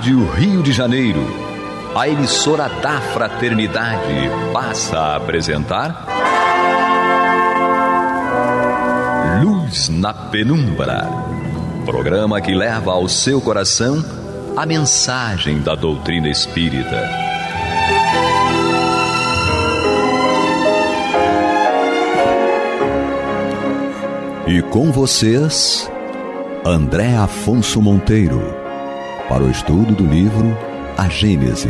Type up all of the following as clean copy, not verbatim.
Rádio Rio de Janeiro, a emissora da fraternidade, passa a apresentar Luz na Penumbra, programa que leva ao seu coração a mensagem da doutrina espírita. E com vocês, André Afonso Monteiro, para o estudo do livro A Gênese,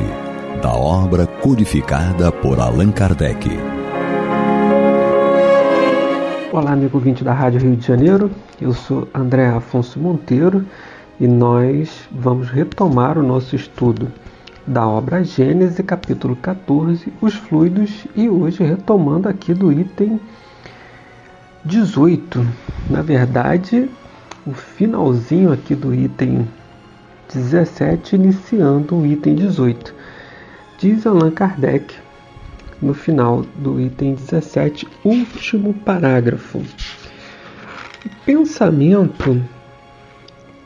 da obra codificada por Allan Kardec. Olá, amigo ouvinte da Rádio Rio de Janeiro, eu sou André Afonso Monteiro e nós vamos retomar o nosso estudo da obra A Gênese, capítulo 14, os fluidos, e hoje retomando aqui do item 18. Na verdade, o finalzinho aqui do item 17, iniciando o item 18. Diz Allan Kardec, no final do item 17, último parágrafo: o pensamento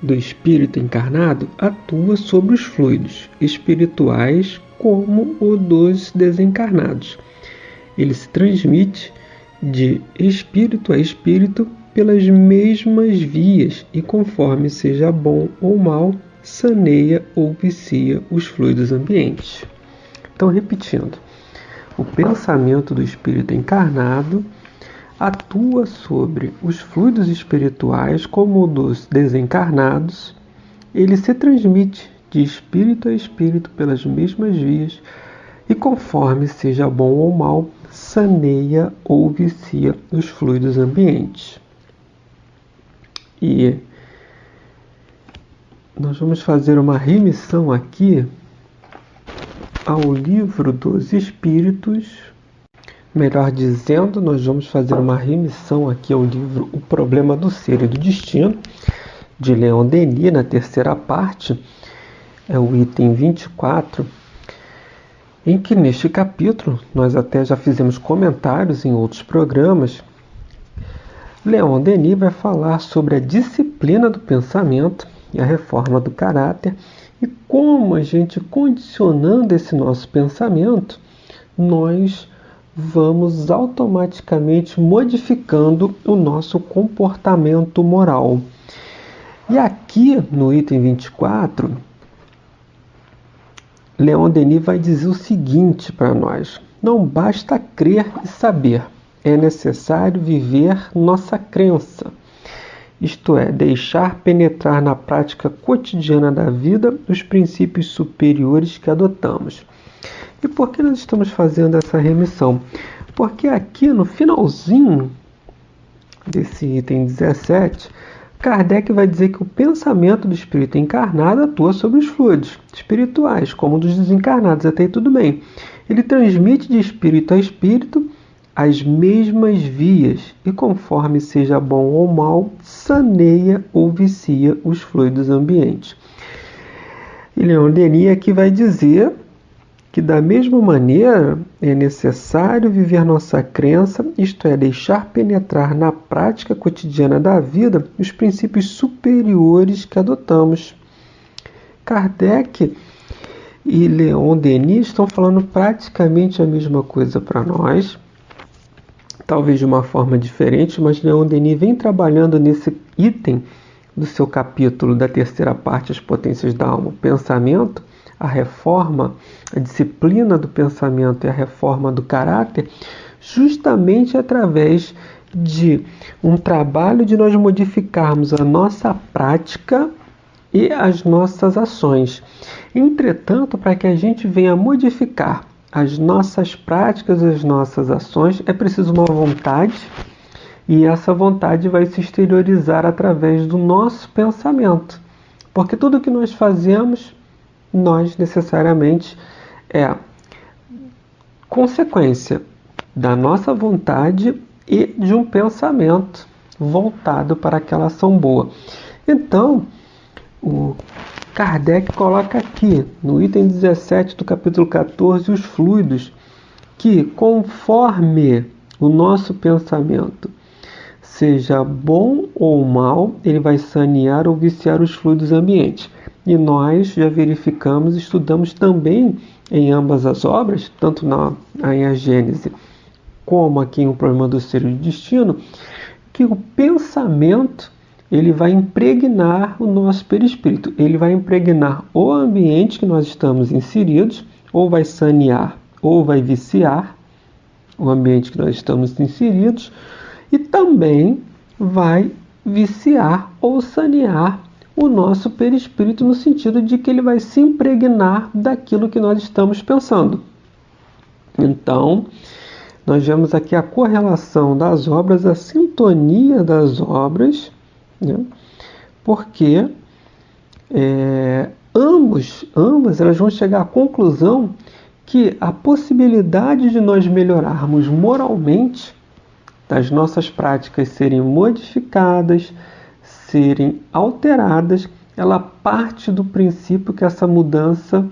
do espírito encarnado atua sobre os fluidos espirituais como o dos desencarnados. Ele se transmite de espírito a espírito pelas mesmas vias e, conforme seja bom ou mal, saneia ou vicia os fluidos ambientes. Então, repetindo, o pensamento do espírito encarnado atua sobre os fluidos espirituais como o dos desencarnados. Ele se transmite de espírito a espírito pelas mesmas vias e, conforme seja bom ou mal, saneia ou vicia os fluidos ambientes. E nós vamos fazer uma remissão aqui ao Livro dos Espíritos. Melhor dizendo, nós vamos fazer uma remissão aqui ao livro O Problema do Ser e do Destino, de Leon Denis, na terceira parte, é o item 24, em que neste capítulo, nós até já fizemos comentários em outros programas, Leon Denis vai falar sobre a disciplina do pensamento e a reforma do caráter e como a gente, condicionando esse nosso pensamento, nós vamos automaticamente modificando o nosso comportamento moral. E aqui no item 24, Leon Denis vai dizer o seguinte para nós: não basta crer e saber, é necessário viver nossa crença. Isto é, deixar penetrar na prática cotidiana da vida os princípios superiores que adotamos. E por que nós estamos fazendo essa remissão? Porque aqui no finalzinho desse item 17, Kardec vai dizer que o pensamento do espírito encarnado atua sobre os fluidos espirituais, como o dos desencarnados, até aí tudo bem. Ele transmite de espírito a espírito as mesmas vias e, conforme seja bom ou mal, saneia ou vicia os fluidos ambientes. E Leon Denis aqui vai dizer que, da mesma maneira, é necessário viver nossa crença, isto é, deixar penetrar na prática cotidiana da vida os princípios superiores que adotamos. Kardec e Leon Denis estão falando praticamente a mesma coisa para nós, talvez de uma forma diferente, mas Leon Denis vem trabalhando nesse item do seu capítulo da terceira parte, As Potências da Alma, o pensamento, a reforma, a disciplina do pensamento e a reforma do caráter, justamente através de um trabalho de nós modificarmos a nossa prática e as nossas ações. Entretanto, para que a gente venha modificar as nossas práticas, as nossas ações, é preciso uma vontade, e essa vontade vai se exteriorizar através do nosso pensamento. Porque tudo que nós fazemos, nós necessariamente é consequência da nossa vontade e de um pensamento voltado para aquela ação boa. Então, o Kardec coloca aqui, no item 17 do capítulo 14, os fluidos, que conforme o nosso pensamento seja bom ou mal, ele vai sanear ou viciar os fluidos ambientes. E nós já verificamos, estudamos também em ambas as obras, tanto em A Gênese como aqui em O Problema do Ser e do Destino, que o pensamento ele vai impregnar o nosso perispírito, ele vai impregnar o ambiente que nós estamos inseridos, ou vai sanear, ou vai viciar o ambiente que nós estamos inseridos, e também vai viciar ou sanear o nosso perispírito, no sentido de que ele vai se impregnar daquilo que nós estamos pensando. Então, nós vemos aqui a correlação das obras, a sintonia das obras, né? Porque ambas elas vão chegar à conclusão que a possibilidade de nós melhorarmos moralmente, das nossas práticas serem modificadas, serem alteradas, ela parte do princípio que essa mudança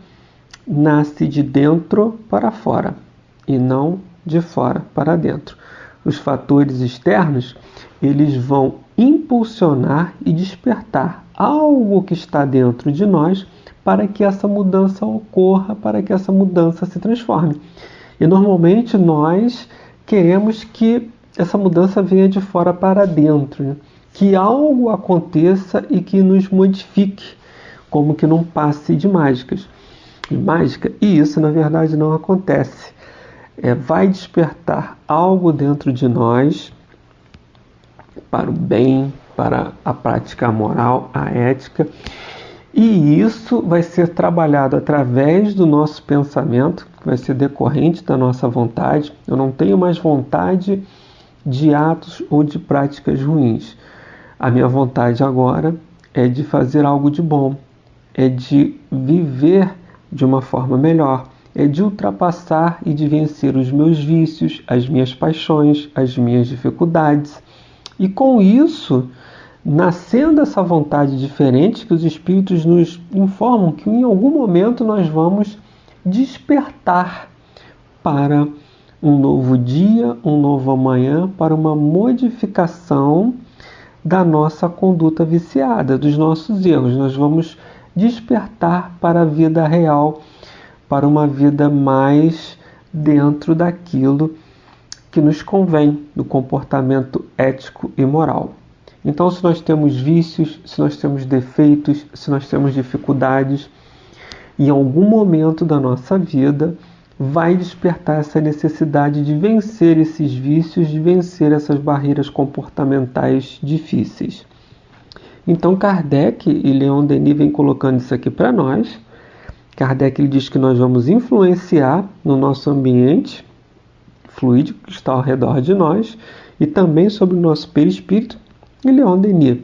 nasce de dentro para fora e não de fora para dentro. Os fatores externos, eles vão impulsionar e despertar algo que está dentro de nós para que essa mudança ocorra, para que essa mudança se transforme. E normalmente nós queremos que essa mudança venha de fora para dentro, né? Que algo aconteça e que nos modifique, como que num passe de mágica. E isso na verdade não acontece. Vai despertar algo dentro de nós para o bem, para a prática moral, a ética, e isso vai ser trabalhado através do nosso pensamento, que vai ser decorrente da nossa vontade. Eu não tenho mais vontade de atos ou de práticas ruins. A minha vontade agora é de fazer algo de bom, é de viver de uma forma melhor, é de ultrapassar e de vencer os meus vícios, as minhas paixões, as minhas dificuldades. E com isso, nascendo essa vontade diferente, que os espíritos nos informam que em algum momento nós vamos despertar para um novo dia, um novo amanhã, para uma modificação da nossa conduta viciada, dos nossos erros. Nós vamos despertar para a vida real, para uma vida mais dentro daquilo que nos convém, do comportamento ético e moral. Então, se nós temos vícios, se nós temos defeitos, se nós temos dificuldades, em algum momento da nossa vida vai despertar essa necessidade de vencer esses vícios, de vencer essas barreiras comportamentais difíceis. Então, Kardec e Leon Denis vem colocando isso aqui para nós. Kardec ele diz que nós vamos influenciar no nosso ambiente fluídico que está ao redor de nós e também sobre o nosso perispírito. E Leon Denis,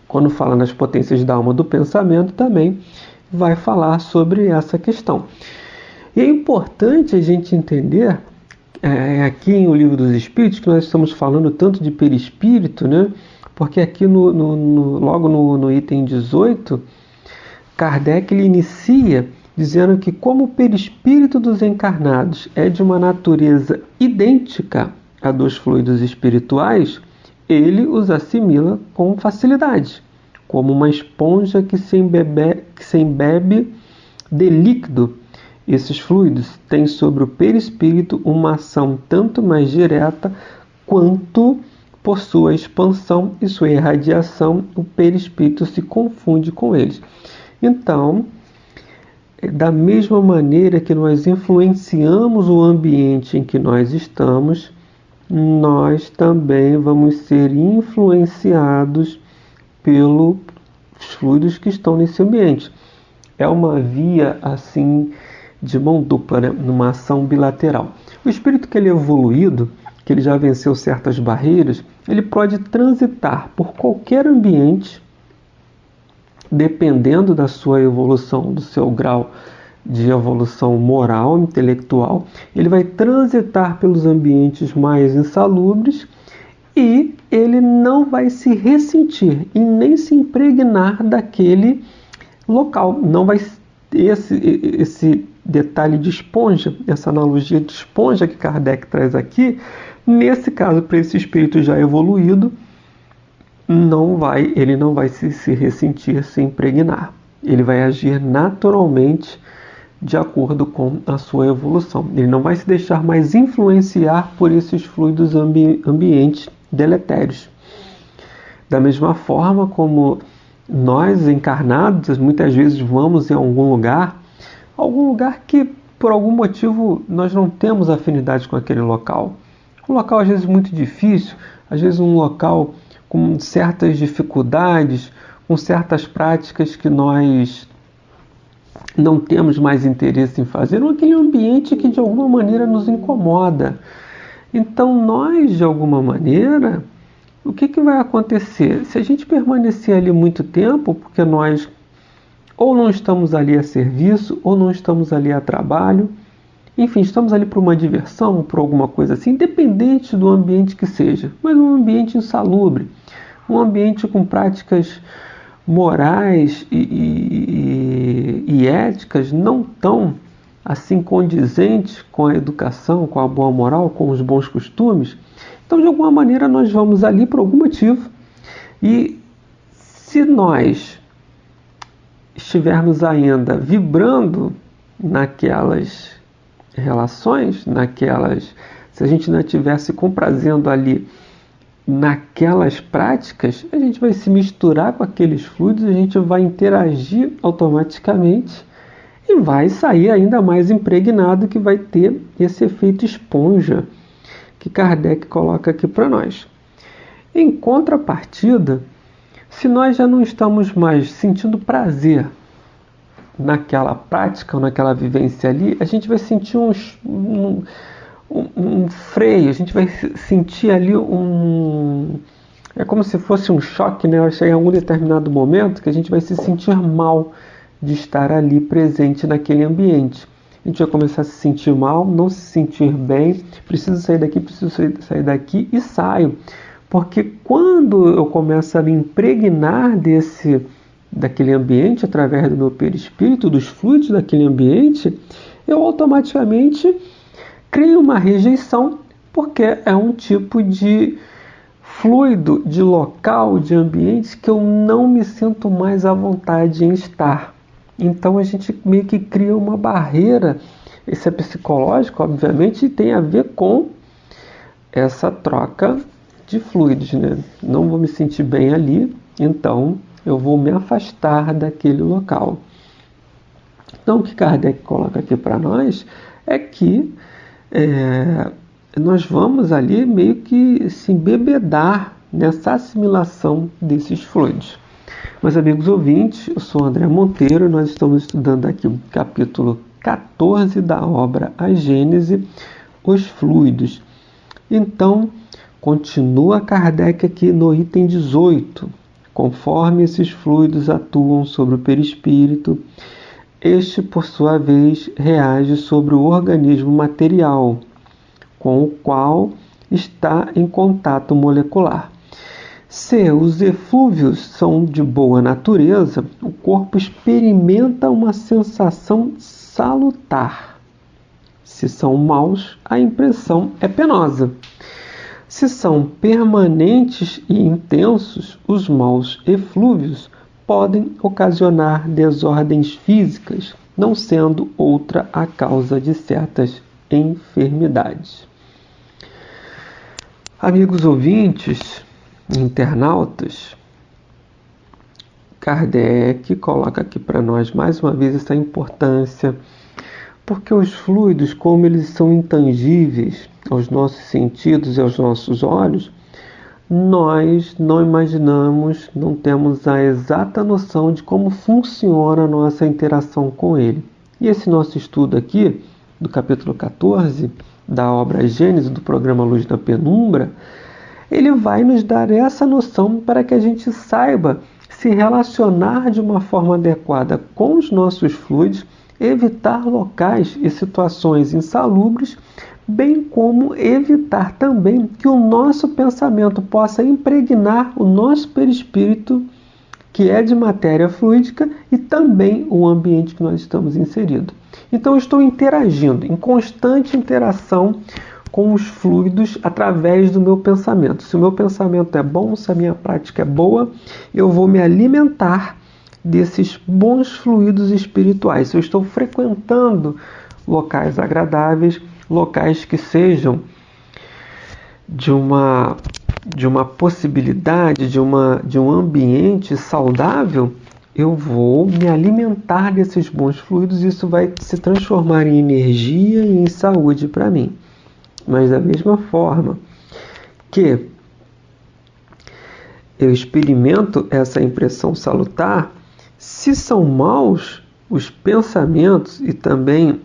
quando fala nas potências da alma do pensamento, também vai falar sobre essa questão. E é importante a gente entender, aqui em O Livro dos Espíritos, que nós estamos falando tanto de perispírito, né? Porque aqui logo no item 18, Kardec ele inicia dizendo que como o perispírito dos encarnados é de uma natureza idêntica a dos fluidos espirituais, ele os assimila com facilidade, como uma esponja que se embebe de líquido. Esses fluidos têm sobre o perispírito uma ação tanto mais direta quanto por sua expansão e sua irradiação, o perispírito se confunde com eles. Então, da mesma maneira que nós influenciamos o ambiente em que nós estamos, nós também vamos ser influenciados pelos fluidos que estão nesse ambiente. É uma via assim de mão dupla, né? Numa ação bilateral. O espírito que ele é evoluído, que ele já venceu certas barreiras, ele pode transitar por qualquer ambiente, dependendo da sua evolução, do seu grau de evolução moral, intelectual. Ele vai transitar pelos ambientes mais insalubres e ele não vai se ressentir e nem se impregnar daquele local. Não vai esse detalhe de esponja, essa analogia de esponja que Kardec traz aqui, nesse caso, para esse espírito já evoluído, ele não vai se ressentir, se impregnar. Ele vai agir naturalmente de acordo com a sua evolução. Ele não vai se deixar mais influenciar por esses fluidos ambientes deletérios. Da mesma forma como nós encarnados, muitas vezes vamos em algum lugar que por algum motivo nós não temos afinidade com aquele local. Um local às vezes muito difícil, às vezes um local com certas dificuldades, com certas práticas que nós não temos mais interesse em fazer, ou aquele ambiente que de alguma maneira nos incomoda. Então nós, de alguma maneira, o que vai acontecer? Se a gente permanecer ali muito tempo, porque nós ou não estamos ali a serviço, ou não estamos ali a trabalho, enfim, estamos ali por uma diversão, por alguma coisa assim, independente do ambiente que seja, mas um ambiente insalubre, um ambiente com práticas morais e éticas não tão assim condizentes com a educação, com a boa moral, com os bons costumes. Então, de alguma maneira, nós vamos ali por algum motivo, e se nós estivermos ainda vibrando naquelas relações, se a gente não estivesse comprazendo ali naquelas práticas, a gente vai se misturar com aqueles fluidos, a gente vai interagir automaticamente e vai sair ainda mais impregnado, que vai ter esse efeito esponja que Kardec coloca aqui para nós. Em contrapartida, se nós já não estamos mais sentindo prazer naquela prática ou naquela vivência ali, a gente vai sentir um freio, a gente vai sentir ali é como se fosse um choque, né? Em algum determinado momento que a gente vai se sentir mal de estar ali presente naquele ambiente. A gente vai começar a se sentir mal, não se sentir bem, preciso sair daqui, e saio. Porque quando eu começo a me impregnar daquele ambiente, através do meu perispírito, dos fluidos daquele ambiente, eu automaticamente crio uma rejeição, porque é um tipo de fluido, de local, de ambiente que eu não me sinto mais à vontade em estar. Então a gente meio que cria uma barreira. Isso é psicológico, obviamente, e tem a ver com essa troca de fluidos, né? Não vou me sentir bem ali, então eu vou me afastar daquele local. Então o que Kardec coloca aqui para nós é que nós vamos ali meio que se embebedar nessa assimilação desses fluidos. Meus amigos ouvintes, eu sou André Monteiro, nós estamos estudando aqui o capítulo 14 da obra A Gênese, os fluidos. Então, continua Kardec aqui no item 18. Conforme esses fluidos atuam sobre o perispírito, este, por sua vez, reage sobre o organismo material, com o qual está em contato molecular. Se os eflúvios são de boa natureza, o corpo experimenta uma sensação salutar. Se são maus, a impressão é penosa. Se são permanentes e intensos, os maus eflúvios podem ocasionar desordens físicas, não sendo outra a causa de certas enfermidades. Amigos ouvintes, internautas, Kardec coloca aqui para nós mais uma vez essa importância, porque os fluidos, como eles são intangíveis aos nossos sentidos e aos nossos olhos, nós não imaginamos, não temos a exata noção de como funciona a nossa interação com ele. E esse nosso estudo aqui, do capítulo 14, da obra Gênese, do programa Luz na Penumbra, ele vai nos dar essa noção para que a gente saiba se relacionar de uma forma adequada com os nossos fluidos, evitar locais e situações insalubres, bem como evitar também que o nosso pensamento possa impregnar o nosso perispírito, que é de matéria fluídica, e também o ambiente que nós estamos inseridos. Então eu estou interagindo, em constante interação com os fluidos através do meu pensamento. Se o meu pensamento é bom, se a minha prática é boa, eu vou me alimentar desses bons fluidos espirituais. Se eu estou frequentando locais agradáveis, locais que sejam de uma possibilidade, de um ambiente saudável, eu vou me alimentar desses bons fluidos e isso vai se transformar em energia e em saúde para mim. Mas da mesma forma que eu experimento essa impressão salutar, se são maus os pensamentos e também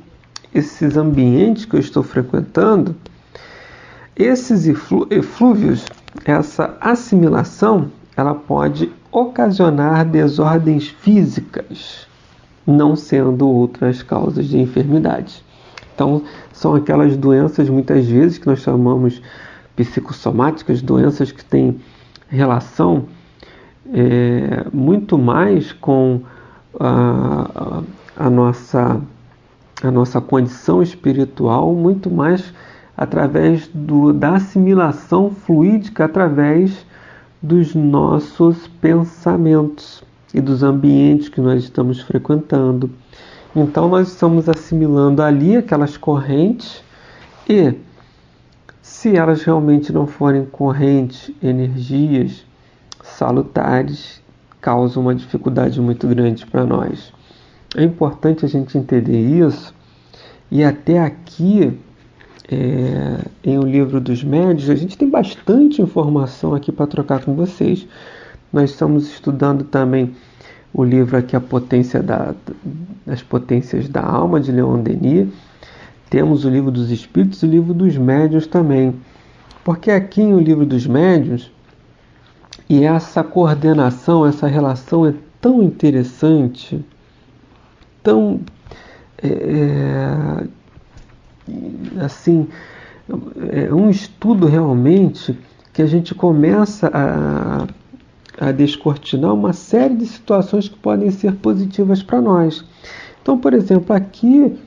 esses ambientes que eu estou frequentando, esses eflúvios, essa assimilação, ela pode ocasionar desordens físicas, não sendo outras causas de enfermidade. Então, são aquelas doenças, muitas vezes, que nós chamamos psicossomáticas, doenças que têm relação muito mais com a nossa condição espiritual, muito mais através da assimilação fluídica, através dos nossos pensamentos e dos ambientes que nós estamos frequentando. Então nós estamos assimilando ali aquelas correntes e, se elas realmente não forem correntes, energias salutares, causam uma dificuldade muito grande para nós. É importante a gente entender isso, e até aqui, em O Livro dos Médiuns, a gente tem bastante informação aqui para trocar com vocês. Nós estamos estudando também o livro aqui, A Potência das Potências da Alma, de Leon Denis. Temos o Livro dos Espíritos e o Livro dos Médiuns também. Porque aqui em O Livro dos Médiuns, e essa coordenação, essa relação é tão interessante, tão assim, um estudo realmente que a gente começa a descortinar uma série de situações que podem ser positivas para nós. Então, por exemplo, aqui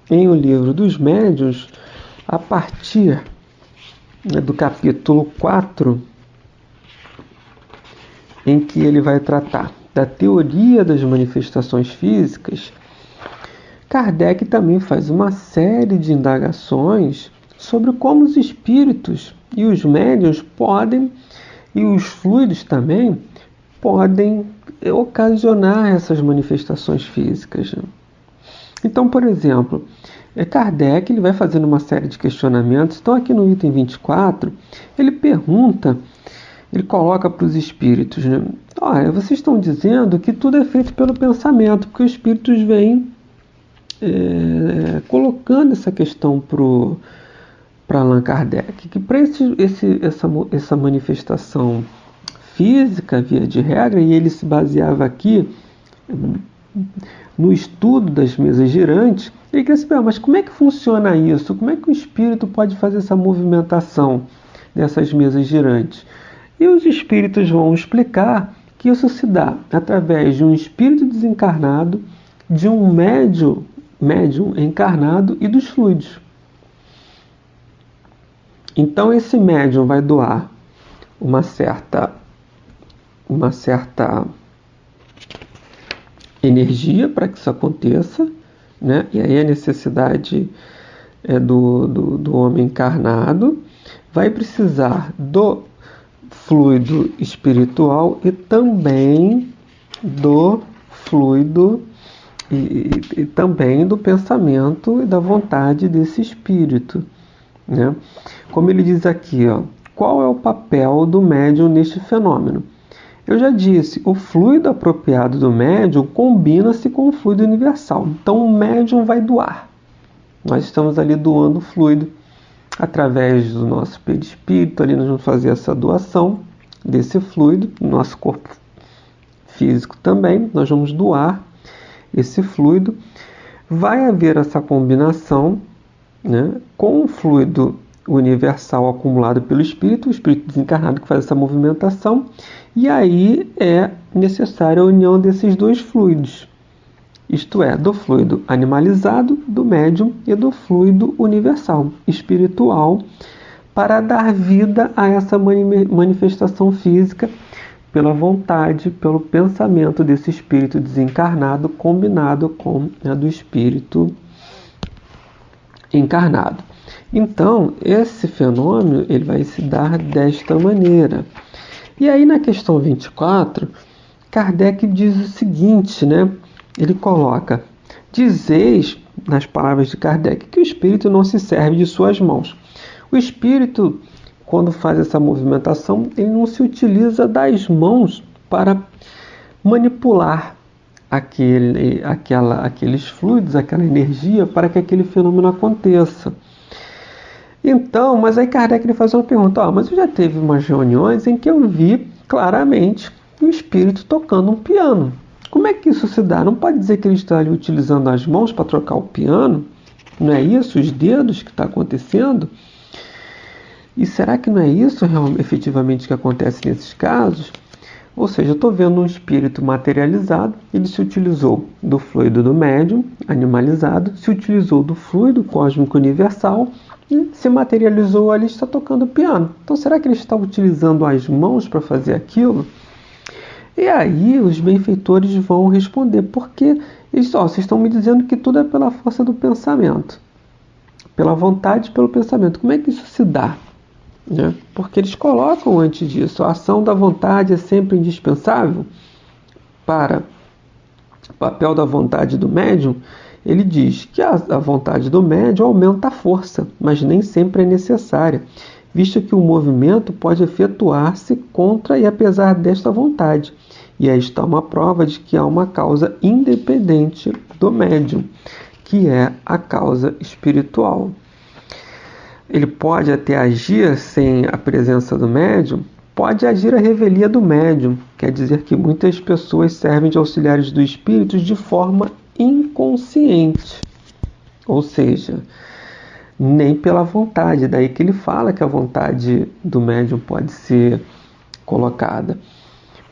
em O Livro dos Médiuns, a partir do capítulo 4, em que ele vai tratar da teoria das manifestações físicas, Kardec também faz uma série de indagações sobre como os espíritos e os médiuns podem, e os fluidos também, podem ocasionar essas manifestações físicas. Então, por exemplo, Kardec ele vai fazendo uma série de questionamentos. Então, aqui no item 24, ele pergunta, ele coloca para os espíritos, né? Olha, vocês estão dizendo que tudo é feito pelo pensamento, porque os espíritos vêm colocando essa questão para Allan Kardec, que para essa manifestação física, via de regra, e ele se baseava aqui no estudo das mesas girantes, ele queria saber, mas como é que funciona isso? Como é que o espírito pode fazer essa movimentação dessas mesas girantes? E os espíritos vão explicar que isso se dá através de um espírito desencarnado, de um médium encarnado e dos fluidos. Então esse médium vai doar uma certa energia para que isso aconteça, né? E aí a necessidade do homem encarnado vai precisar do fluido espiritual e também do fluido e também do pensamento e da vontade desse espírito, né? Como ele diz aqui, qual é o papel do médium neste fenômeno? Eu já disse, o fluido apropriado do médium combina-se com o fluido universal. Então o médium vai doar. Nós estamos ali doando o fluido através do nosso perispírito, ali nós vamos fazer essa doação desse fluido, no nosso corpo físico também, nós vamos doar esse fluido. Vai haver essa combinação, né, com o fluido universal acumulado pelo espírito, o espírito desencarnado que faz essa movimentação, e aí é necessária a união desses dois fluidos, isto é, do fluido animalizado, do médium, e do fluido universal, espiritual, para dar vida a essa manifestação física, pela vontade, pelo pensamento desse espírito desencarnado combinado com a do espírito encarnado. Então, esse fenômeno ele vai se dar desta maneira. E aí, na questão 24, Kardec diz o seguinte, né? Ele coloca: dizeis, nas palavras de Kardec, que o espírito não se serve de suas mãos. O espírito, quando faz essa movimentação, ele não se utiliza das mãos para manipular aqueles fluidos, aquela energia, para que aquele fenômeno aconteça. Então, mas aí Kardec ele faz uma pergunta: mas eu já teve umas reuniões em que eu vi claramente o espírito tocando um piano. Como é que isso se dá? Não pode dizer que ele está ali utilizando as mãos para trocar o piano? Não é isso, os dedos, que está acontecendo? E será que não é isso efetivamente que acontece nesses casos? Ou seja, eu estou vendo um espírito materializado, ele se utilizou do fluido do médium, animalizado, se utilizou do fluido cósmico universal e se materializou ali, está tocando piano. Então, será que ele está utilizando as mãos para fazer aquilo? E aí os benfeitores vão responder, porque vocês estão me dizendo que tudo é pela força do pensamento, pela vontade e pelo pensamento. Como é que isso se dá? Né? Porque eles colocam antes disso: a ação da vontade é sempre indispensável para o papel da vontade do médium. Ele diz que a vontade do médium aumenta a força, mas nem sempre é necessária, visto que o movimento pode efetuar-se contra e apesar desta vontade. E aí está uma prova de que há uma causa independente do médium, que é a causa espiritual. Ele pode até agir sem a presença do médium, pode agir a revelia do médium, quer dizer que muitas pessoas servem de auxiliares do espírito de forma inconsciente, ou seja, nem pela vontade. Daí que ele fala que a vontade do médium pode ser colocada,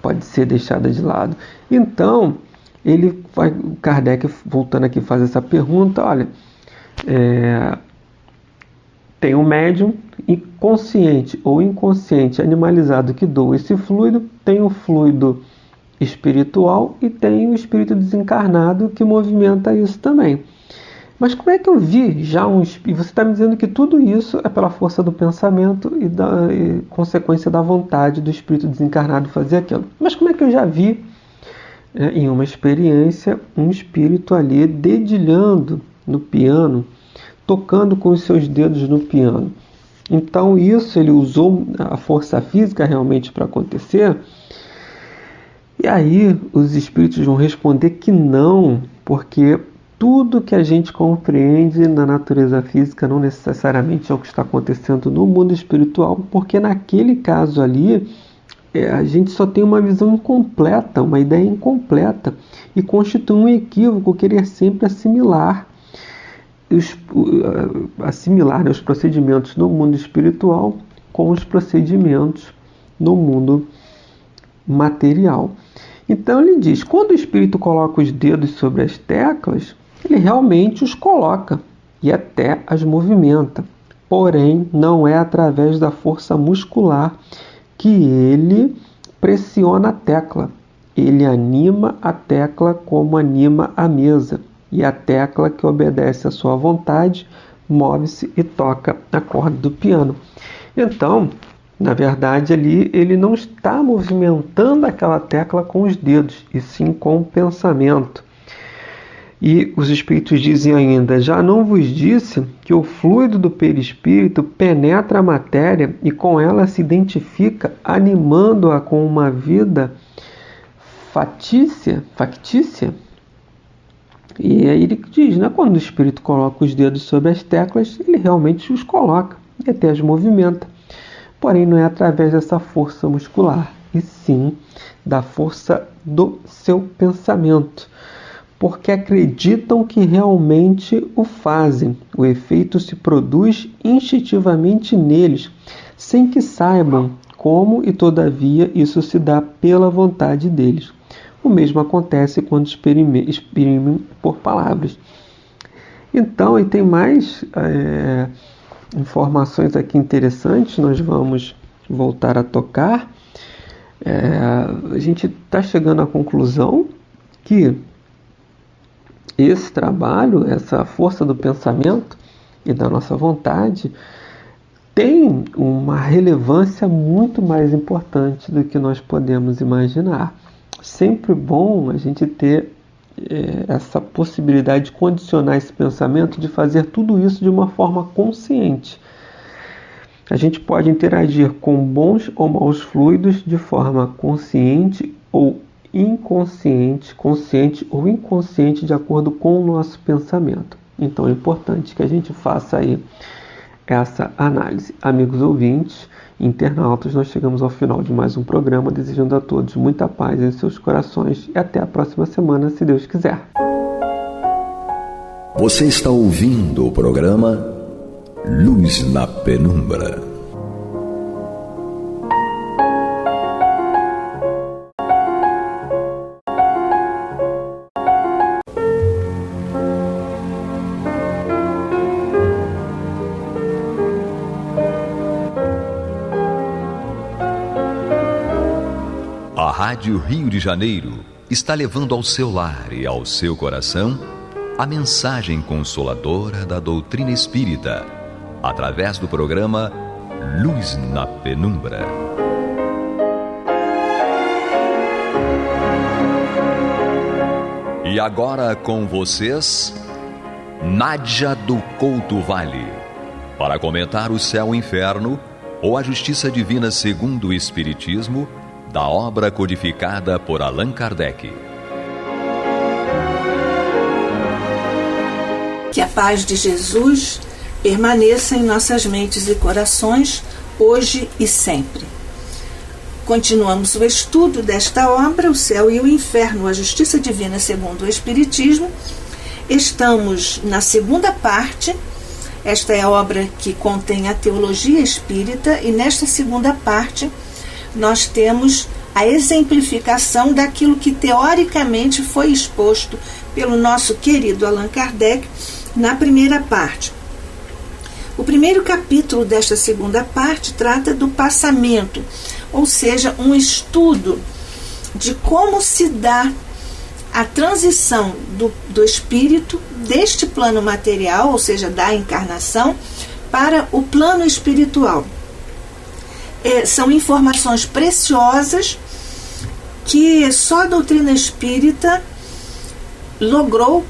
pode ser deixada de lado. Então, o Kardec, voltando aqui, faz essa pergunta: olha, tem um médium consciente ou inconsciente animalizado que doa esse fluido, tem o fluido espiritual e tem o espírito desencarnado que movimenta isso também. Mas como é que eu vi já e você está me dizendo que tudo isso é pela força do pensamento e consequência da vontade do espírito desencarnado fazer aquilo. Mas como é que eu já vi, em uma experiência, um espírito ali dedilhando no piano, tocando com os seus dedos no piano? Então isso ele usou a força física realmente para acontecer? E aí os espíritos vão responder que não, porque tudo que a gente compreende na natureza física não necessariamente é o que está acontecendo no mundo espiritual, porque naquele caso ali a gente só tem uma visão incompleta, uma ideia incompleta, e constitui um equívoco querer sempre assimilar os procedimentos no mundo espiritual com os procedimentos no mundo material. Então ele diz: quando o espírito coloca os dedos sobre as teclas, ele realmente os coloca e até as movimenta. Porém, não é através da força muscular que ele pressiona a tecla. Ele anima a tecla como anima a mesa. E a tecla que obedece à sua vontade move-se e toca a corda do piano. Então, na verdade, ali ele não está movimentando aquela tecla com os dedos, e sim com o pensamento. E os espíritos dizem ainda: já não vos disse que o fluido do perispírito penetra a matéria e com ela se identifica, animando-a com uma vida factícia? E aí ele diz, né, quando o espírito coloca os dedos sobre as teclas, ele realmente os coloca e até as movimenta. Porém, não é através dessa força muscular, e sim da força do seu pensamento, porque acreditam que realmente o fazem. O efeito se produz instintivamente neles, sem que saibam como, e todavia isso se dá pela vontade deles. O mesmo acontece quando exprimem por palavras. Então, e tem mais informações aqui interessantes, nós vamos voltar a tocar. A gente está chegando à conclusão que esse trabalho, essa força do pensamento e da nossa vontade tem uma relevância muito mais importante do que nós podemos imaginar. Sempre bom a gente ter essa possibilidade de condicionar esse pensamento, de fazer tudo isso de uma forma consciente. A gente pode interagir com bons ou maus fluidos de forma consciente ou inconsciente, consciente ou inconsciente, de acordo com o nosso pensamento. Então é importante que a gente faça aí essa análise. Amigos ouvintes, internautas, nós chegamos ao final de mais um programa, desejando a todos muita paz em seus corações e até a próxima semana, se Deus quiser. Você está ouvindo o programa Luz na Penumbra. A Rádio Rio de Janeiro está levando ao seu lar e ao seu coração a mensagem consoladora da doutrina espírita, através do programa Luz na Penumbra. E agora com vocês, Nádia do Couto Vale, para comentar o céu e inferno ou a justiça divina segundo o Espiritismo, da obra codificada por Allan Kardec. Que a paz de Jesus permaneça em nossas mentes e corações, hoje e sempre. Continuamos o estudo desta obra, O Céu e o Inferno, a Justiça Divina segundo o Espiritismo. Estamos na segunda parte. Esta é a obra que contém a teologia espírita, e nesta segunda parte nós temos a exemplificação daquilo que teoricamente foi exposto pelo nosso querido Allan Kardec na primeira parte. O primeiro capítulo desta segunda parte trata do passamento, ou seja, um estudo de como se dá a transição do espírito deste plano material, ou seja, da encarnação, para o plano espiritual. São informações preciosas que só a doutrina espírita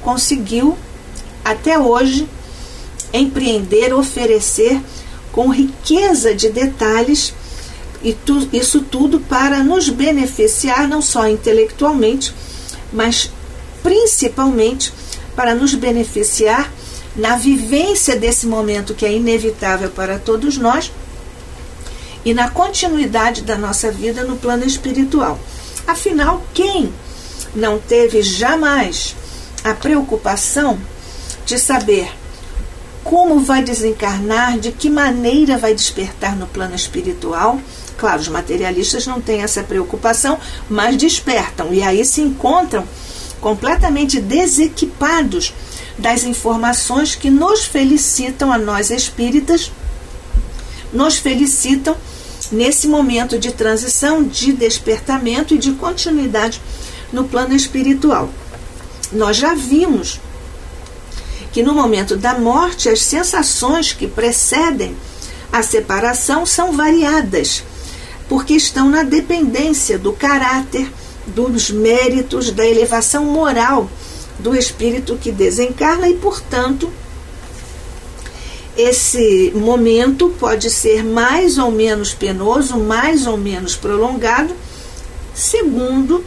conseguiu até hoje empreender, oferecer com riqueza de detalhes, e isso tudo para nos beneficiar não só intelectualmente, mas principalmente para nos beneficiar na vivência desse momento que é inevitável para todos nós, e na continuidade da nossa vida no plano espiritual. Afinal, quem não teve jamais a preocupação de saber como vai desencarnar, de que maneira vai despertar no plano espiritual? Claro, os materialistas não têm essa preocupação, mas despertam, e aí se encontram completamente desequipados das informações que nos felicitam, a nós espíritas, nos felicitam nesse momento de transição, de despertamento e de continuidade no plano espiritual. Nós já vimos que no momento da morte as sensações que precedem a separação são variadas, porque estão na dependência do caráter, dos méritos, da elevação moral do espírito que desencarna, e, portanto, esse momento pode ser mais ou menos penoso, mais ou menos prolongado, segundo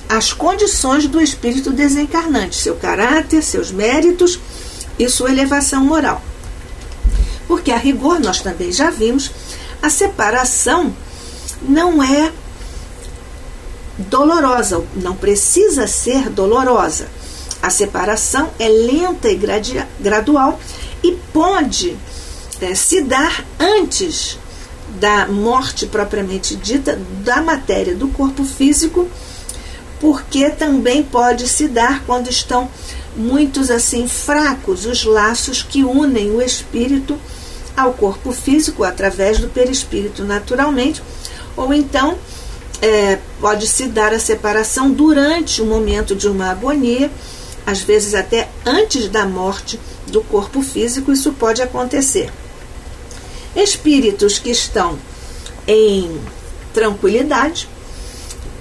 as condições do espírito desencarnante, seu caráter, seus méritos e sua elevação moral. Porque, a rigor, nós também já vimos, a separação não é dolorosa, não precisa ser dolorosa. A separação é lenta e gradual, e pode se dar antes da morte propriamente dita da matéria do corpo físico, porque também pode se dar quando estão muitos assim fracos os laços que unem o espírito ao corpo físico através do perispírito naturalmente, ou então pode-se dar a separação durante o momento de uma agonia, às vezes até antes da morte do corpo físico, isso pode acontecer. Espíritos que estão em tranquilidade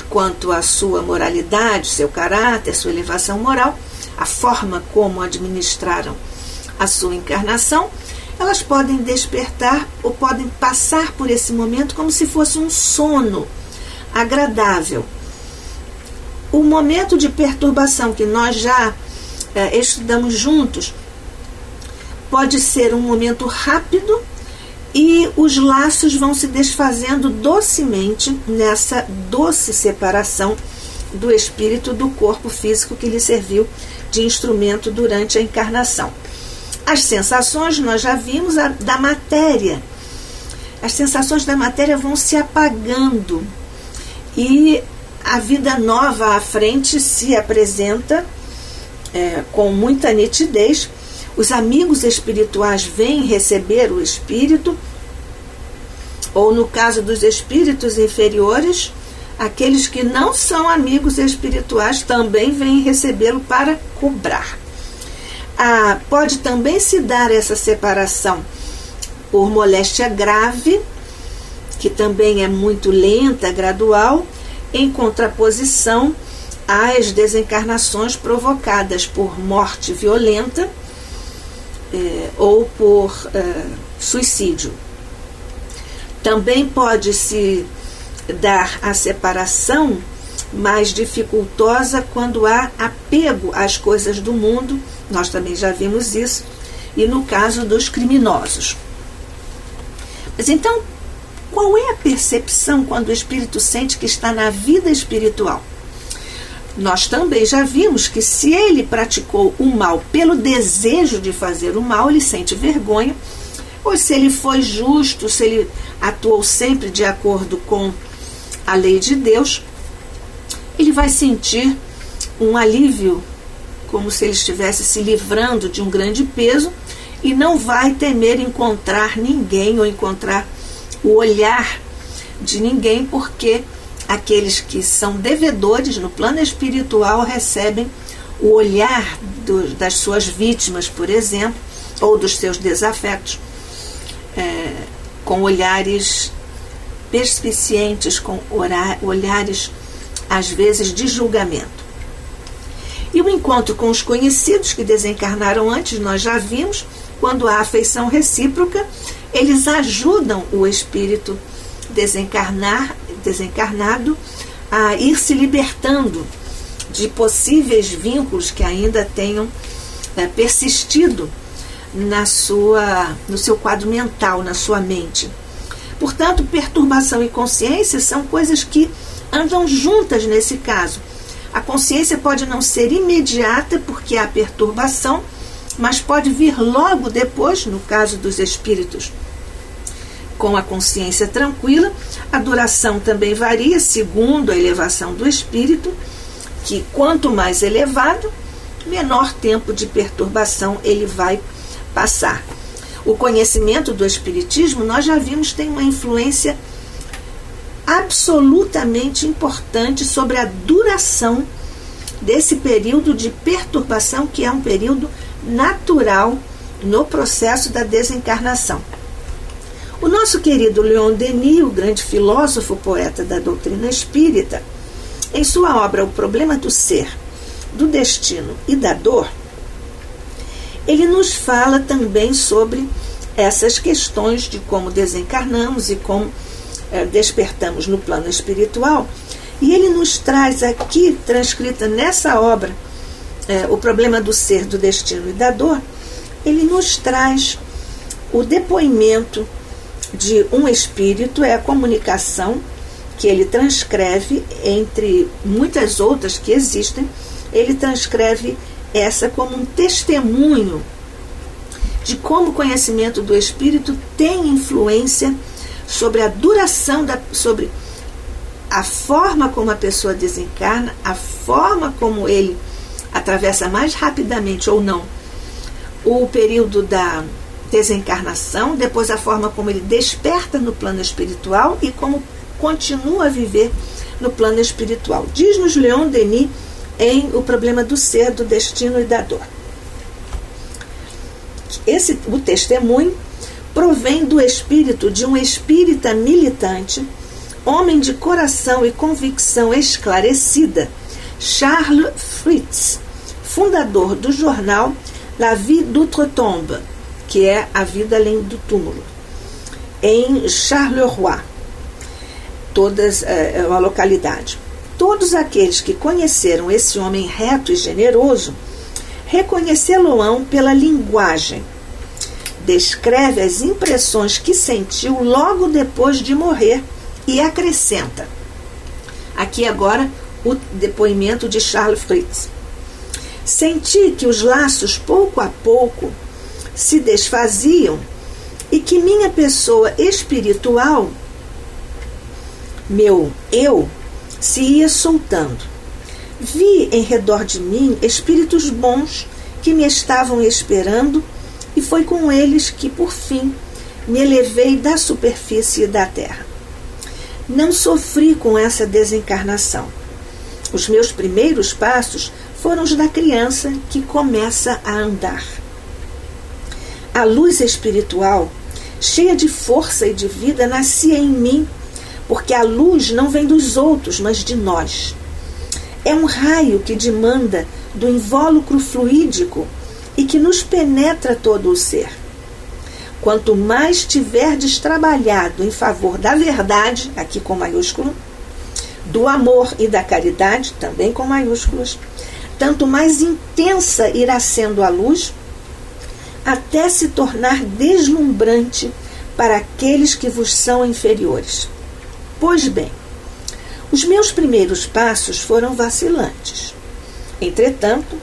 quanto à sua moralidade, seu caráter, sua elevação moral, a forma como administraram a sua encarnação, elas podem despertar ou podem passar por esse momento como se fosse um sono agradável. O momento de perturbação que nós já estudamos juntos pode ser um momento rápido e os laços vão se desfazendo docemente nessa doce separação do espírito do corpo físico que lhe serviu de instrumento durante a encarnação. As sensações, nós já vimos, da matéria. As sensações da matéria vão se apagando e a vida nova à frente se apresenta com muita nitidez. Os amigos espirituais vêm receber o espírito, ou no caso dos espíritos inferiores, aqueles que não são amigos espirituais também vêm recebê-lo para cobrar. Pode também se dar essa separação por moléstia grave, que também é muito lenta, gradual, em contraposição às desencarnações provocadas por morte violenta ou por suicídio. Também pode-se dar a separação mais dificultosa quando há apego às coisas do mundo, nós também já vimos isso, e no caso dos criminosos. Mas então, qual é a percepção quando o espírito sente que está na vida espiritual? Nós também já vimos que se ele praticou o mal pelo desejo de fazer o mal, ele sente vergonha, ou se ele foi justo, se ele atuou sempre de acordo com a lei de Deus, ele vai sentir um alívio, como se ele estivesse se livrando de um grande peso, e não vai temer encontrar ninguém ou encontrar o olhar de ninguém, porque aqueles que são devedores no plano espiritual recebem o olhar das suas vítimas, por exemplo, ou dos seus desafetos, com olhares perspicientes, com olhares, às vezes, de julgamento. E o encontro com os conhecidos que desencarnaram antes, nós já vimos, quando há afeição recíproca, eles ajudam o espírito desencarnado a ir se libertando de possíveis vínculos que ainda tenham persistido no seu quadro mental, na sua mente. Portanto, perturbação e consciência são coisas que andam juntas nesse caso. A consciência pode não ser imediata porque há perturbação, mas pode vir logo depois, no caso dos espíritos com a consciência tranquila. A duração também varia segundo a elevação do espírito, que quanto mais elevado, menor tempo de perturbação ele vai passar. O conhecimento do espiritismo, nós já vimos, tem uma influência absolutamente importante sobre a duração desse período de perturbação, que é um período natural no processo da desencarnação. O nosso querido Leon Denis, o grande filósofo, poeta da doutrina espírita, em sua obra O Problema do Ser, do Destino e da Dor, ele nos fala também sobre essas questões de como desencarnamos e como despertamos no plano espiritual. E ele nos traz aqui, transcrita nessa obra, O Problema do Ser, do Destino e da Dor, ele nos traz o depoimento de um espírito, é a comunicação que ele transcreve, entre muitas outras que existem, ele transcreve essa como um testemunho de como o conhecimento do espírito tem influência sobre a duração, sobre a forma como a pessoa desencarna, a forma como ele atravessa mais rapidamente ou não o período da desencarnação, depois a forma como ele desperta no plano espiritual e como continua a viver no plano espiritual. Diz-nos Leon Denis em O Problema do Ser, do Destino e da Dor. O testemunho provém do espírito de um espírita militante, homem de coração e convicção esclarecida, Charles Fritz, fundador do jornal La Vie d'Outre-Tombe, que é A Vida Além do Túmulo, em Charleroi, uma localidade. Todos aqueles que conheceram esse homem reto e generoso reconhecê-lo-ão pela linguagem. Descreve as impressões que sentiu logo depois de morrer e acrescenta. Aqui agora o depoimento de Charles Fritz. Senti que os laços pouco a pouco se desfaziam e que minha pessoa espiritual, meu eu, se ia soltando. Vi em redor de mim espíritos bons que me estavam esperando e foi com eles que, por fim, me elevei da superfície da terra. Não sofri com essa desencarnação. Os meus primeiros passos foram os da criança que começa a andar. A luz espiritual, cheia de força e de vida, nascia em mim, porque a luz não vem dos outros, mas de nós. É um raio que demanda do invólucro fluídico e que nos penetra todo o ser. Quanto mais tiverdes trabalhado em favor da verdade, aqui com maiúsculo, do amor e da caridade, também com maiúsculas, tanto mais intensa irá sendo a luz, até se tornar deslumbrante para aqueles que vos são inferiores. Pois bem, os meus primeiros passos foram vacilantes. Entretanto,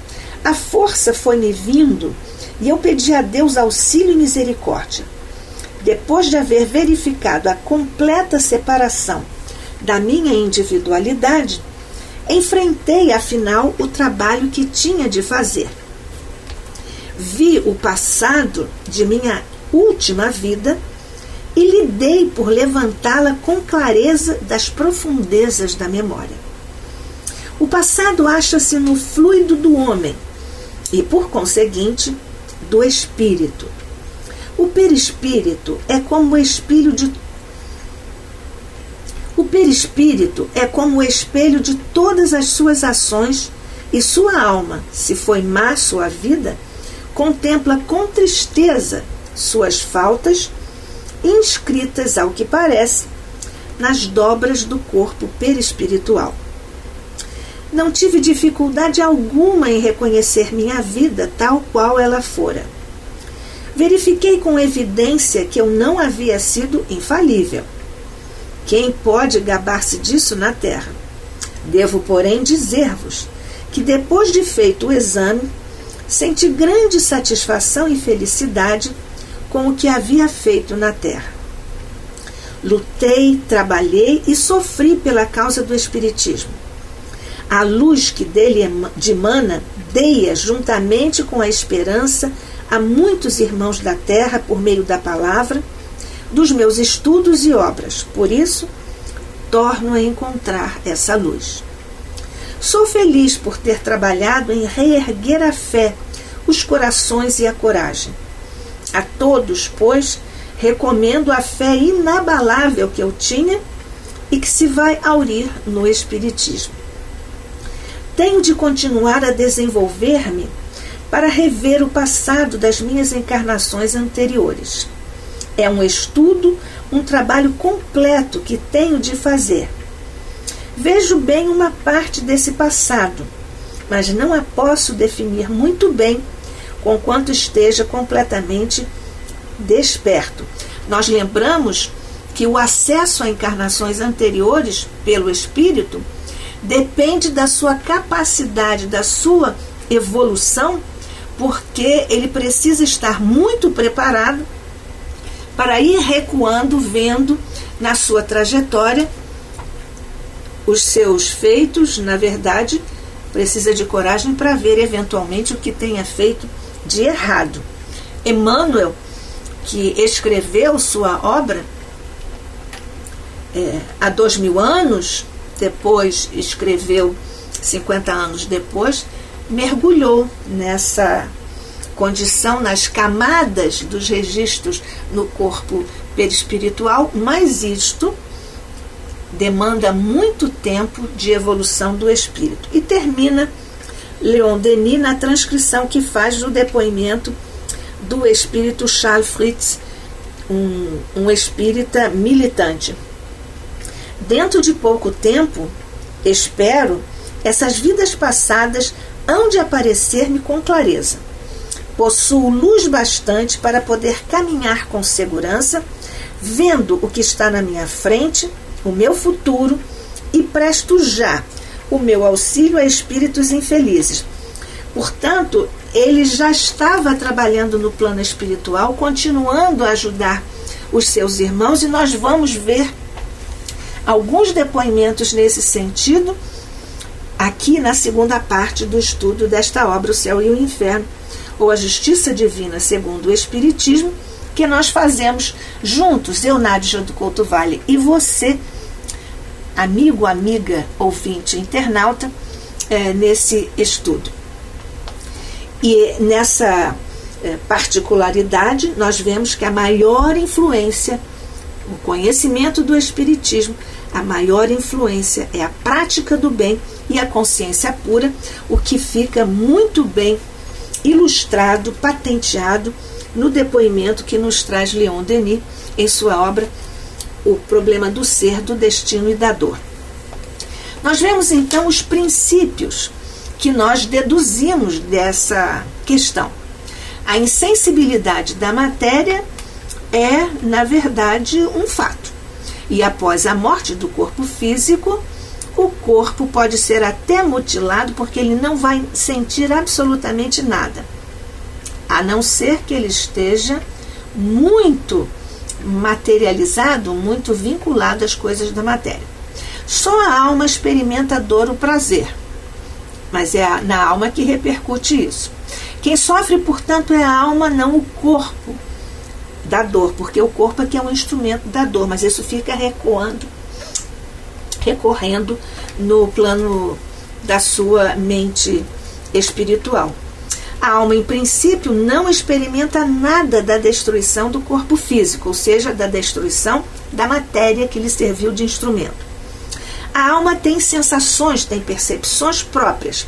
a força foi-me vindo e eu pedi a Deus auxílio e misericórdia. Depois de haver verificado a completa separação da minha individualidade, enfrentei, afinal, o trabalho que tinha de fazer. Vi o passado de minha última vida e lidei por levantá-la com clareza das profundezas da memória. O passado acha-se no fluido do homem e, por conseguinte, do espírito. O perispírito é como o espelho de todas as suas ações, e sua alma, se foi má sua vida, contempla com tristeza suas faltas, inscritas, ao que parece, nas dobras do corpo perispiritual. Não tive dificuldade alguma em reconhecer minha vida tal qual ela fora. Verifiquei com evidência que eu não havia sido infalível. Quem pode gabar-se disso na terra? Devo, porém, dizer-vos que, depois de feito o exame, senti grande satisfação e felicidade com o que havia feito na terra. Lutei, trabalhei e sofri pela causa do Espiritismo. A luz que dele dimana, dei-a juntamente com a esperança a muitos irmãos da terra por meio da palavra, dos meus estudos e obras. Por isso, torno a encontrar essa luz. Sou feliz por ter trabalhado em reerguer a fé, os corações e a coragem. A todos, pois, recomendo a fé inabalável que eu tinha e que se vai aurir no Espiritismo. Tenho de continuar a desenvolver-me para rever o passado das minhas encarnações anteriores. É um estudo, um trabalho completo que tenho de fazer. Vejo bem uma parte desse passado, mas não a posso definir muito bem, conquanto esteja completamente desperto. Nós lembramos que o acesso a encarnações anteriores pelo espírito depende da sua capacidade, da sua evolução, porque ele precisa estar muito preparado para ir recuando, vendo na sua trajetória os seus feitos. Na verdade, precisa de coragem para ver eventualmente o que tenha feito de errado. Emmanuel, que escreveu sua obra há 2000 anos, depois escreveu 50 anos depois, mergulhou nessa condição, nas camadas dos registros no corpo perispiritual, mas isto demanda muito tempo de evolução do espírito. E termina Leon Denis na transcrição que faz do depoimento do espírito Charles Fritz, um espírita militante. Dentro de pouco tempo, espero, essas vidas passadas hão de aparecer-me com clareza. Possuo luz bastante para poder caminhar com segurança, vendo o que está na minha frente, o meu futuro, e presto já o meu auxílio a espíritos infelizes. Portanto, ele já estava trabalhando no plano espiritual, continuando a ajudar os seus irmãos, e nós vamos ver alguns depoimentos nesse sentido aqui na segunda parte do estudo desta obra, O Céu e o Inferno, ou A Justiça Divina segundo o Espiritismo, que nós fazemos juntos, eu, Nádia do Couto Vale, e você, amigo, amiga, ouvinte, internauta, nesse estudo. E nessa particularidade, nós vemos que a maior influência, o conhecimento do Espiritismo, a maior influência é a prática do bem e a consciência pura, o que fica muito bem ilustrado, patenteado no depoimento que nos traz Leon Denis em sua obra O Problema do Ser, do Destino e da Dor. Nós vemos então os princípios que nós deduzimos dessa questão. A insensibilidade da matéria é, na verdade, um fato. E após a morte do corpo físico, o corpo pode ser até mutilado, porque ele não vai sentir absolutamente nada, a não ser que ele esteja muito materializado, muito vinculado às coisas da matéria. Só a alma experimenta a dor, o prazer, mas é na alma que repercute isso. Quem sofre, portanto, é a alma, não o corpo da dor, porque o corpo é que é um instrumento da dor, mas isso fica recorrendo no plano da sua mente espiritual. A alma, em princípio, não experimenta nada da destruição do corpo físico, ou seja, da destruição da matéria que lhe serviu de instrumento. A alma tem sensações, tem percepções próprias,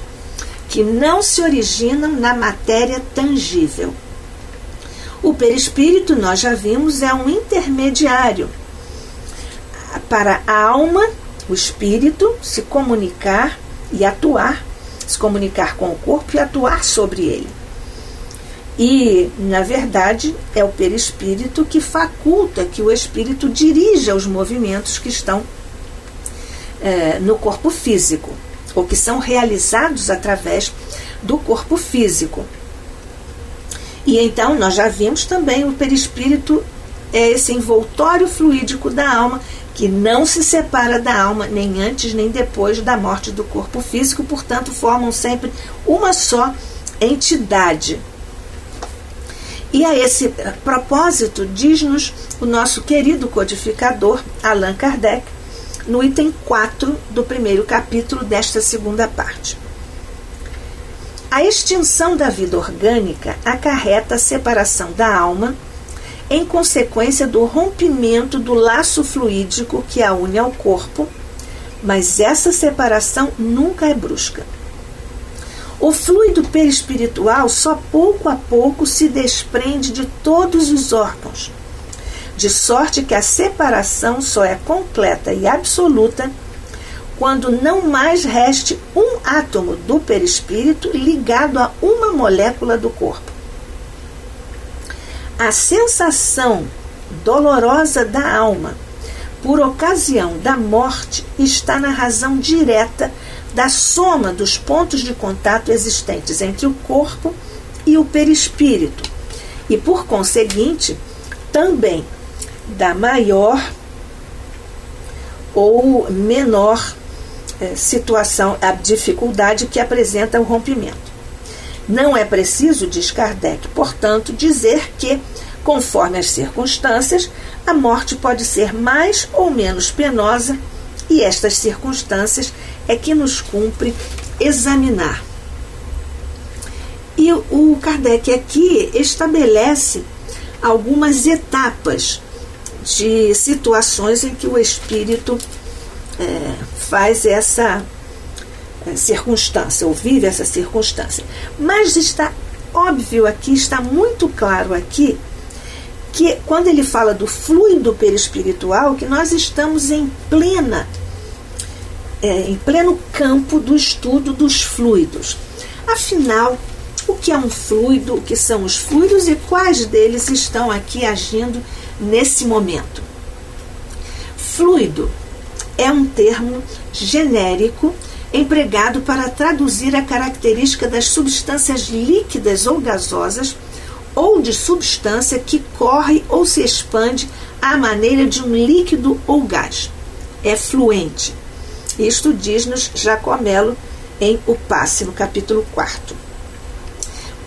que não se originam na matéria tangível. O perispírito, nós já vimos, é um intermediário para a alma, o espírito, se comunicar e atuar, se comunicar com o corpo e atuar sobre ele. E, na verdade, é o perispírito que faculta que o espírito dirija os movimentos que estão no corpo físico, ou que são realizados através do corpo físico. E então nós já vimos também o perispírito é esse envoltório fluídico da alma que não se separa da alma nem antes nem depois da morte do corpo físico, portanto formam sempre uma só entidade. E a esse propósito diz-nos o nosso querido codificador Allan Kardec no item 4 do primeiro capítulo desta segunda parte. A extinção da vida orgânica acarreta a separação da alma em consequência do rompimento do laço fluídico que a une ao corpo, mas essa separação nunca é brusca. O fluido perispiritual só pouco a pouco se desprende de todos os órgãos, de sorte que a separação só é completa e absoluta quando não mais reste um átomo do perispírito ligado a uma molécula do corpo. A sensação dolorosa da alma por ocasião da morte está na razão direta da soma dos pontos de contato existentes entre o corpo e o perispírito e, por conseguinte, também da maior ou menor situação, a dificuldade que apresenta o rompimento. Não é preciso, diz Kardec, portanto, dizer que, conforme as circunstâncias, a morte pode ser mais ou menos penosa E estas circunstâncias é que nos cumpre examinar. E o Kardec aqui estabelece algumas etapas de situações em que o espírito faz essa circunstância, ou vive essa circunstância. Mas está óbvio aqui, está muito claro aqui, que quando ele fala do fluido perispiritual, que nós estamos em pleno campo do estudo dos fluidos. Afinal, o que é um fluido, o que são os fluidos e quais deles estão aqui agindo nesse momento? Fluido é um termo genérico empregado para traduzir a característica das substâncias líquidas ou gasosas ou de substância que corre ou se expande à maneira de um líquido ou gás. É fluente. Isto diz-nos Jacomelo em O Passe, no capítulo 4.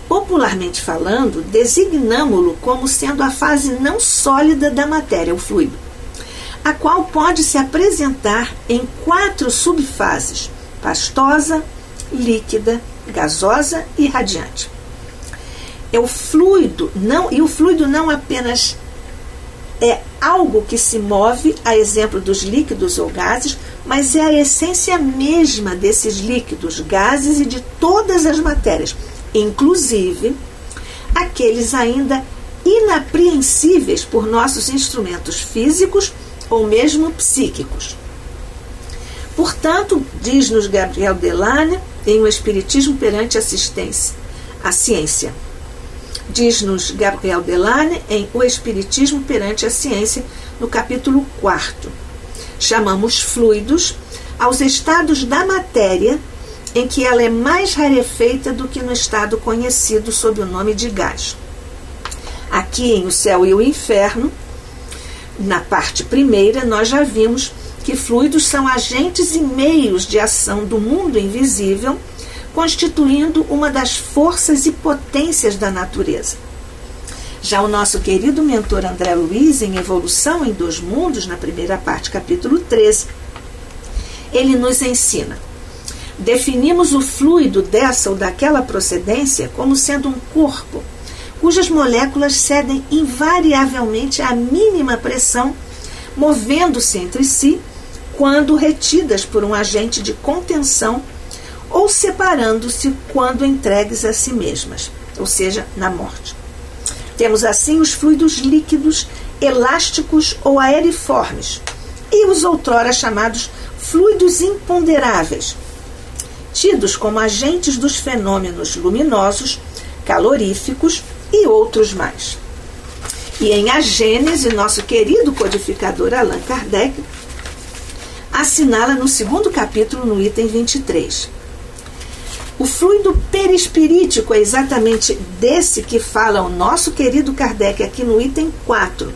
Popularmente falando, designamo-lo como sendo a fase não sólida da matéria, o fluido, a qual pode se apresentar em 4 subfases: pastosa, líquida, gasosa e radiante. O fluido não apenas é algo que se move, a exemplo dos líquidos ou gases, mas é a essência mesma desses líquidos, gases e de todas as matérias, inclusive aqueles ainda inapreensíveis por nossos instrumentos físicos ou mesmo psíquicos. Portanto, diz-nos Gabriel Delane em O Espiritismo perante a Ciência. Diz-nos Gabriel Delane em O Espiritismo perante a Ciência, no capítulo 4. Chamamos fluidos aos estados da matéria em que ela é mais rarefeita do que no estado conhecido sob o nome de gás. Aqui em O Céu e o Inferno, na parte primeira, nós já vimos que fluidos são agentes e meios de ação do mundo invisível, constituindo uma das forças e potências da natureza. Já o nosso querido mentor André Luiz, em Evolução em 2 Mundos, na primeira parte, capítulo 13, ele nos ensina: definimos o fluido dessa ou daquela procedência como sendo um corpo cujas moléculas cedem invariavelmente à mínima pressão, movendo-se entre si quando retidas por um agente de contenção ou separando-se quando entregues a si mesmas, ou seja, na morte. Temos assim os fluidos líquidos, elásticos ou aeriformes, e os outrora chamados fluidos imponderáveis, tidos como agentes dos fenômenos luminosos, caloríficos e outros mais. E em A Gênese, nosso querido codificador Allan Kardec assinala no 2º capítulo, no item 23. O fluido perispirítico é exatamente desse que fala o nosso querido Kardec aqui no item 4,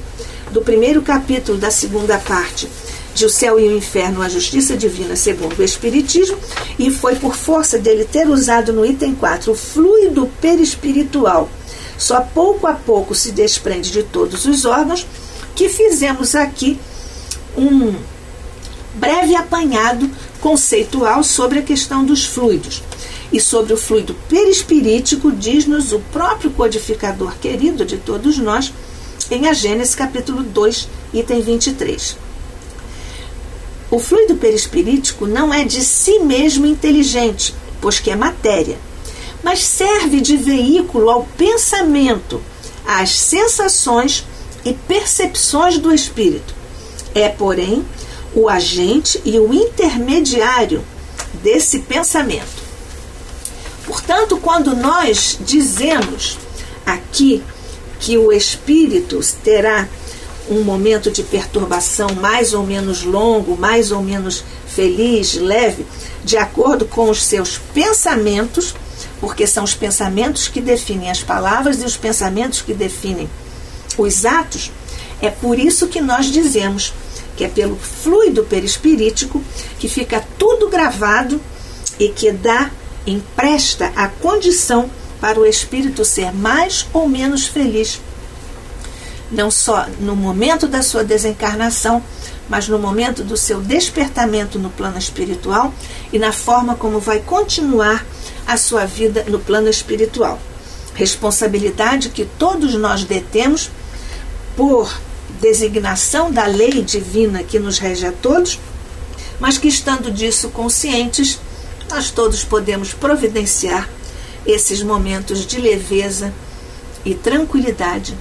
do 1º capítulo da 2ª parte de O Céu e o Inferno, a Justiça Divina segundo o Espiritismo, e foi por força dele ter usado no item 4 o fluido perispiritual, só pouco a pouco se desprende de todos os órgãos, que fizemos aqui um breve apanhado conceitual sobre a questão dos fluidos. E sobre o fluido perispirítico diz-nos o próprio codificador querido de todos nós em A Gênese capítulo 2, item 23. O fluido perispirítico não é de si mesmo inteligente, pois que é matéria, mas serve de veículo ao pensamento, às sensações e percepções do espírito. É, porém, o agente e o intermediário desse pensamento. Portanto, quando nós dizemos aqui que o espírito terá um momento de perturbação mais ou menos longo, mais ou menos feliz, leve, de acordo com os seus pensamentos, porque são os pensamentos que definem as palavras e os pensamentos que definem os atos, é por isso que nós dizemos que é pelo fluido perispirítico que fica tudo gravado e que empresta a condição para o espírito ser mais ou menos feliz, não só no momento da sua desencarnação, mas no momento do seu despertamento no plano espiritual e na forma como vai continuar a sua vida no plano espiritual. Responsabilidade que todos nós detemos por designação da lei divina que nos rege a todos, mas que, estando disso conscientes, nós todos podemos providenciar esses momentos de leveza e tranquilidade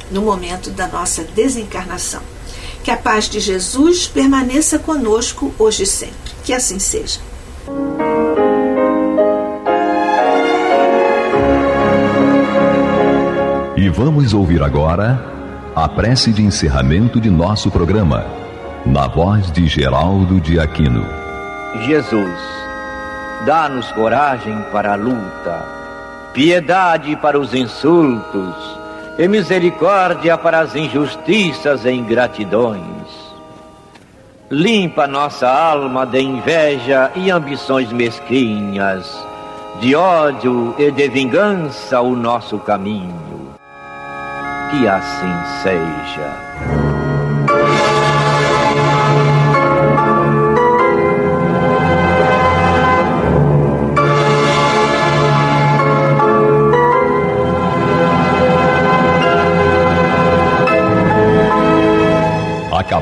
no momento da nossa desencarnação. Que a paz de Jesus permaneça conosco hoje e sempre. Que assim seja. E vamos ouvir agora a prece de encerramento de nosso programa, na voz de Geraldo de Aquino. Jesus, dá-nos coragem para a luta, piedade para os insultos e misericórdia para as injustiças e ingratidões. Limpa nossa alma de inveja e ambições mesquinhas, de ódio e de vingança o nosso caminho. Que assim seja.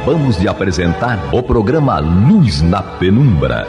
Acabamos de apresentar o programa Luz na Penumbra.